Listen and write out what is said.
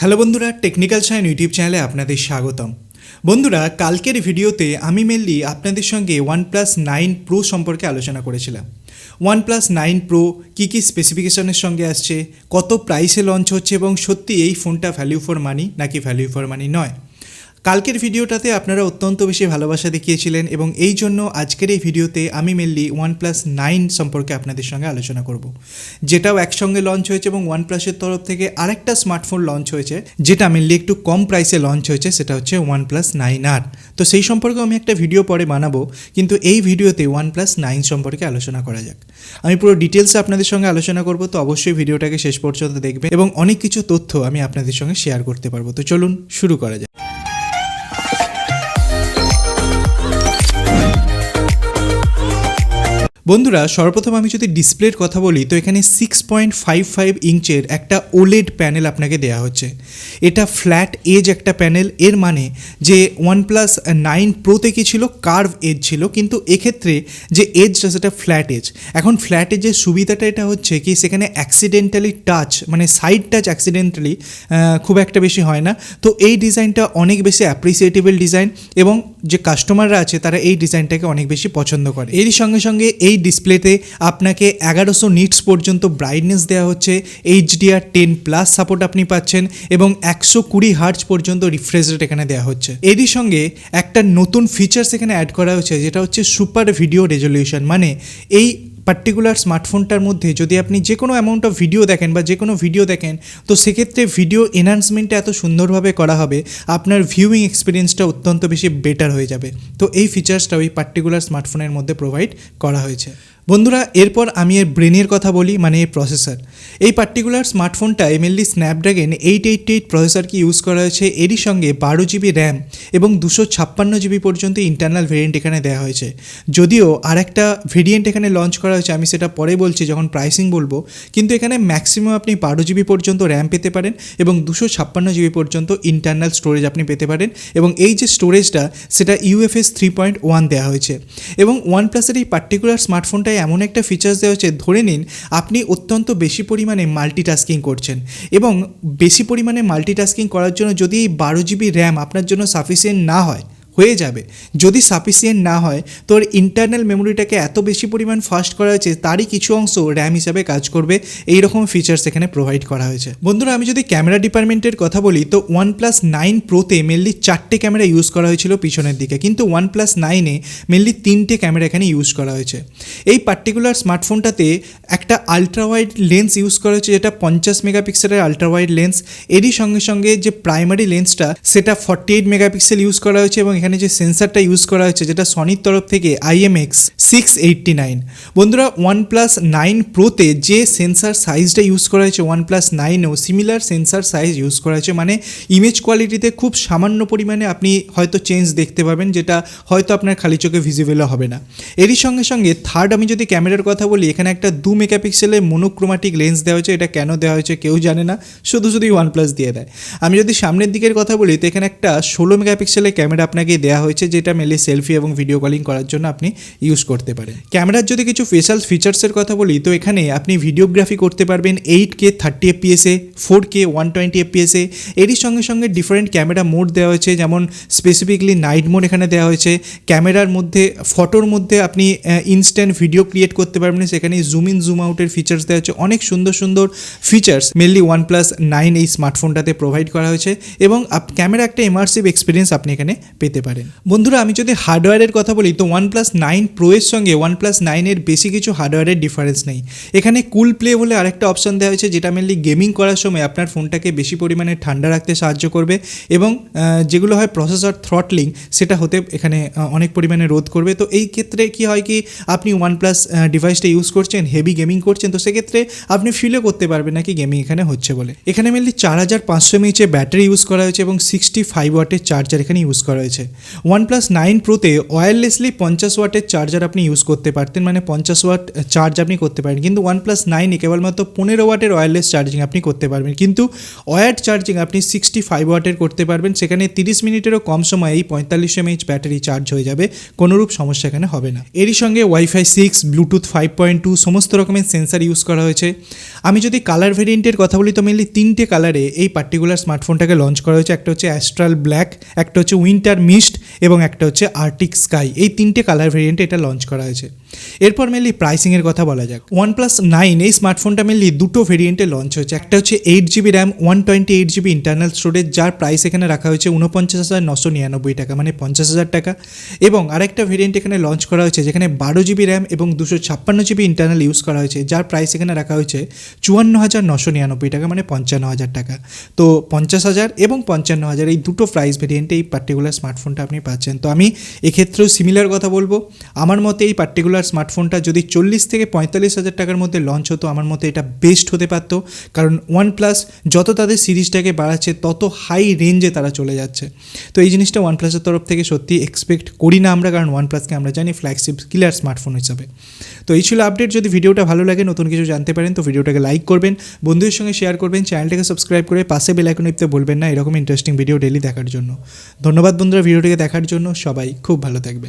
Hello বন্ধুরা, technical science YouTube চ্যানেলে আপনাদের স্বাগতম। বন্ধুরা, কালকের ভিডিওতে আমি মেনলি আপনাদের সঙ্গে OnePlus 9 Pro সম্পর্কে আলোচনা করেছিলাম। OnePlus 9 Pro কী কী স্পেসিফিকেশনের সঙ্গে আসছে, কত প্রাইসে লঞ্চ হচ্ছে এবং সত্যি এই ফোনটা ভ্যালু ফর মানি নাকি ভ্যালু ফর মানি নয়। কালকের ভিডিওটাতে আপনারা অত্যন্ত বেশি ভালোবাসা দেখিয়েছিলেন এবং এই জন্য আজকের এই ভিডিওতে আমি মেনলি OnePlus 9 সম্পর্কে আপনাদের সঙ্গে আলোচনা করব, যেটাও একসঙ্গে লঞ্চ হয়েছে এবং OnePlus-এর তরফ থেকে আরেকটা স্মার্টফোন লঞ্চ হয়েছে যেটা মেনলি একটু কম প্রাইসে লঞ্চ হয়েছে, সেটা হচ্ছে OnePlus 9R। তো সেই সম্পর্কে আমি একটা ভিডিও পরে বানাবো, কিন্তু এই ভিডিওতে OnePlus 9 সম্পর্কে আলোচনা করা যাক। আমি পুরো ডিটেলসে আপনাদের সঙ্গে আলোচনা করব, তো অবশ্যই ভিডিওটাকে শেষ পর্যন্ত দেখবেন এবং অনেক কিছু তথ্য আমি আপনাদের সঙ্গে শেয়ার করতে পারবো। তো চলুন শুরু করা যাক। বন্ধুরা, সর্বপ্রথম আমি যদি ডিসপ্লের কথা বলি তো এখানে 6.55 ইঞ্চের একটা OLED প্যানেল আপনাকে দেওয়া হচ্ছে। এটা ফ্ল্যাট এজ একটা প্যানেল, এর মানে যে OnePlus 9 Proতে কি ছিল, কার্ভ এজ ছিল, কিন্তু এক্ষেত্রে যে এজটা সেটা ফ্ল্যাট এজ। এখন ফ্ল্যাট এজের সুবিধাটা এটা হচ্ছে কি, সেখানে অ্যাক্সিডেন্টালি টাচ মানে সাইড টাচ অ্যাক্সিডেন্টালি খুব একটা বেশি হয় না। তো এই ডিজাইনটা অনেক বেশি অ্যাপ্রিসিয়েটেবল ডিজাইন এবং যে কাস্টমাররা আছে তারা এই ডিজাইনটাকে অনেক বেশি পছন্দ করে। এরই সঙ্গে সঙ্গে এই ডিসপ্লেতে আপনাকে 1100 নিটস পর্যন্ত ব্রাইটনেস দেওয়া হচ্ছে, HDR10+ সাপোর্ট আপনি পাচ্ছেন এবং 120 হার্টজ পর্যন্ত রিফ্রেশ রেট এখানে দেওয়া হচ্ছে। এরই সঙ্গে একটা নতুন ফিচার্স এখানে অ্যাড করা হচ্ছে, যেটা হচ্ছে সুপার ভিডিও রেজলিউশন। মানে এই পার্টিকুলার স্মার্টফোনটার মধ্যে যদি আপনি যে কোনো অ্যামাউন্ট অফ ভিডিও দেখেন বা যে কোনো ভিডিও দেখেন, তো সেক্ষেত্রে ভিডিও এনহান্সমেন্টটা এত সুন্দরভাবে করা হবে, আপনার ভিউইং এক্সপিরিয়েন্সটা অত্যন্ত বেশি বেটার হয়ে যাবে। তো এই ফিচার্সটা ওই পার্টিকুলার স্মার্টফোনের মধ্যে প্রোভাইড করা হয়েছে। বন্ধুরা, এরপর আমি এর ব্রেনের কথা বলি, মানে এর প্রসেসর। এই পার্টিকুলার স্মার্টফোনটায় মেনলি স্ন্যাপড্রাগন 888 প্রসেসরকে ইউজ করা হয়েছে। এরই সঙ্গে 12 জিবি র্যাম এবং 256 জিবি পর্যন্ত ইন্টারনাল ভেরিয়েন্ট এখানে দেওয়া হয়েছে। যদিও আরেকটা ভেরিয়েন্ট এখানে লঞ্চ করা হয়েছে, আমি সেটা পরে বলছি যখন প্রাইসিং বলবো, কিন্তু এখানে ম্যাক্সিমাম আপনি 12 জিবি পর্যন্ত র্যাম পেতে পারেন এবং 256 জিবি পর্যন্ত ইন্টারনাল স্টোরেজ আপনি পেতে পারেন এবং এই যে স্টোরেজটা সেটা UFS 3.1 দেওয়া হয়েছে। এবং OnePlus-এর এই পার্টিকুলার স্মার্টফোনটায় এমন একটা ফিচার্স দেওয়া হচ্ছে, ধরে নিন আপনি অত্যন্ত বেশি পরিমাণে মাল্টিটাস্কিং করছেন এবং বেশি পরিমাণে মাল্টিটাস্কিং করার জন্য যদি এই 12 জিবি র্যাম আপনার জন্য সাফিসিয়েন্ট না হয়, হয়ে যাবে। যদি সাফিসিয়েন্ট না হয় তো ইন্টারনাল মেমোরিটাকে এত বেশি পরিমাণ ফাস্ট করা হয়েছে, তারই কিছু অংশ র্যাম হিসাবে কাজ করবে, এই রকম ফিচার্স এখানে প্রোভাইড করা হয়েছে। বন্ধুরা, আমি যদি ক্যামেরা ডিপার্টমেন্টের কথা বলি তো OnePlus 9 Proতে মেনলি 4টে ক্যামেরা ইউজ করা হয়েছিল পিছনের দিকে, কিন্তু OnePlus 9-এ মেনলি 3টে ক্যামেরা এখানে ইউজ করা হয়েছে। এই পার্টিকুলার স্মার্টফোনটাতে একটা আলট্রাওয়াইড লেন্স ইউজ করা হয়েছে, যেটা 50 মেগাপিক্সেলের আলট্রাওয়াইড লেন্স। এরই সঙ্গে সঙ্গে যে প্রাইমারি লেন্সটা সেটা 48 মেগাপিক্সেল ইউজ করা হয়েছে এবং এখানে যে সেন্সারটা ইউজ করা হয়েছে যেটা সনির তরফ থেকে IMX689। বন্ধুরা, OnePlus 9 Proতে যে সেন্সার সাইজটা ইউজ করা হয়েছে OnePlus 9-এও সিমিলার সেন্সার সাইজ ইউজ করা হয়েছে। মানে ইমেজ কোয়ালিটিতে খুব সামান্য পরিমাণে আপনি হয়তো চেঞ্জ দেখতে পাবেন, যেটা হয়তো আপনার খালি চোখে ভিজিবলও হবে না। এরই সঙ্গে সঙ্গে থার্ড আমি যদি ক্যামেরার কথা বলি, এখানে একটা 2 মেগাপিক্সেলের মোনোক্রোমাটিক লেন্স দেওয়া হয়েছে। এটা কেন দেওয়া হয়েছে কেউ জানে না, শুধু OnePlus দিয়ে দেয়। আমি যদি সামনের দিকের কথা বলি তো এখানে একটা 16 মেগাপিক্সেলের ক্যামেরা আপনাকে দেওয়া হয়েছে, যেটা মেনলি সেলফি এবং ভিডিও কলিং করার জন্য আপনি ইউজ করতে পারেন। ক্যামেরার যদি কিছু স্পেশাল ফিচার্সের কথা বলি তো এখানে আপনি ভিডিওগ্রাফি করতে পারবেন 8K 30 FPS-এ, 4K 120 FPS-এ। এরই সঙ্গে সঙ্গে ডিফারেন্ট ক্যামেরা মোড দেওয়া হয়েছে, যেমন স্পেসিফিকলি নাইট মোড এখানে দেওয়া হয়েছে। ক্যামেরার মধ্যে ফটোর মধ্যে আপনি ইনস্ট্যান্ট ভিডিও ক্রিয়েট করতে পারবেন, সেখানে জুম ইন জুম আউটের ফিচার্স দেওয়া হচ্ছে। অনেক সুন্দর সুন্দর ফিচার্স মেনলি OnePlus 9 এই স্মার্টফোনটাতে প্রোভাইড করা হয়েছে এবং ক্যামেরা একটা ইমার্সিভ এক্সপিরিয়েন্স আপনি এখানে পেতে পারেন। বন্ধুরা, আমি যদি হার্ডওয়্যারের কথা বলি তো OnePlus 9 Pro এর সঙ্গে OnePlus 9-এর বেশি কিছু হার্ডওয়্যারের ডিফারেন্স নেই। এখানে কুল প্লে বলে আরেকটা অপশন দেওয়া হয়েছে, যেটা মেনলি গেমিং করার সময় আপনার ফোনটাকে বেশি পরিমাণে ঠান্ডা রাখতে সাহায্য করবে এবং যেগুলো হয় প্রসেসর থ্রটলিং, সেটা হতে এখানে অনেক পরিমাণে রোধ করবে। তো এই ক্ষেত্রে কি হয় কি, আপনি OnePlus ডিভাইসটা ইউজ করছেন, হেভি গেমিং করছেন, তো সেক্ষেত্রে আপনি ফিলও করতে পারবেন না কি গেমিং এখানে হচ্ছে বলে। এখানে মেনলি 4500 mAh ব্যাটারি ইউজ করা হয়েছে এবং 65 ওয়াটের চার্জার এখানে ইউজ করা হয়েছে। OnePlus 9 Proতে ওয়্যারলেসলি 50 ওয়াটের চার্জার আপনি ইউজ করতে পারতেন, মানে 50 ওয়াট চার্জ আপনি করতে পারেন, কিন্তু OnePlus 9 কেবলমাত্র 15 ওয়াটের ওয়্যারলেস চার্জিং আপনি করতে পারবেন, কিন্তু ওয়্যার্ড চার্জিং আপনি 65 ওয়াটের করতে পারবেন। সেখানে 30 মিনিটেরও কম সময়ে এই 45 mAh ব্যাটারি চার্জ হয়ে যাবে, কোনোরূপ সমস্যা এখানে হবে না। এরই সঙ্গে Wi-Fi 6, ব্লুটুথ 5.2 সমস্ত রকমের সেন্সার ইউজ করা হয়েছে। আমি যদি কালার ভেরিয়েন্টের কথা বলি তো মেনলি 3টে কালারে এই পার্টিকুলার স্মার্টফোনটাকে লঞ্চ করা হয়েছে। একটা হচ্ছে অ্যাস্ট্রাল ব্ল্যাক, একটা হচ্ছে উইন্টার মিস্ট এবং একটা হচ্ছে আর্টিক স্কাই। এই 3টে কালার ভেরিয়েন্টে এটা লঞ্চ করা হয়েছে। এরপর মেনলি প্রাইসিংয়ের কথা বলা যাক। OnePlus 9 এই স্মার্টফোনটা মেনলি দুটো ভেরিয়েন্টে লঞ্চ হয়েছে। একটা হচ্ছে 8GB RAM 128GB internal storage, যার প্রাইস এখানে রাখা হয়েছে 49,999 টাকা, মানে 50,000 টাকা। এবং আরেকটা ভেরিয়েন্ট এখানে লঞ্চ করা হয়েছে যেখানে 12GB র্যাম এবং 256GB ইন্টারনাল ইউজ করা হয়েছে, যার প্রাইস এখানে রাখা হয়েছে 54,999 টাকা, মানে 55,000 টাকা। তো 50,000 এবং 55,000 এই দুটো প্রাইস ভেরিয়েন্টে এই পার্টিকুলার স্মার্টফোনটা আপনি পাচ্ছেন। তো আমি এক্ষেত্রেও সিমিলার কথা বলবো, আমার মতে এই পার্টিকুলার স্মার্টফোনটা যদি 40 থেকে 45,000 টাকার মধ্যে লঞ্চ হতো, আমার মতে এটা বেস্ট হতে পারতো। কারণ OnePlus যত তাদের সিরিজটাকে বাড়াচ্ছে তত হাই রেঞ্জে তারা চলে যাচ্ছে। তো এই জিনিসটা OnePlus-এর তরফ থেকে সত্যি এক্সপেক্ট করি না আমরা, কারণ OnePlus-কে আমরা জানি ফ্ল্যাগশিপ কিলার স্মার্টফোন হিসাবে। তো এই ছিল আপডেট। যদি ভিডিওটা ভালো লাগে, নতুন কিছু জানতে পারেন, তো ভিডিওটাকে লাইক করবেন, বন্ধুদের সঙ্গে শেয়ার করবেন, চ্যানেলটাকে সাবস্ক্রাইব করে পাশে বেল আইকন টিপতে ভুলবেন না এরকম ইন্টারেস্টিং ভিডিও ডেইলি দেখার জন্য। ধন্যবাদ বন্ধুরা ভিডিওটিকে দেখার জন্য, সবাই খুব ভালো থাকবেন।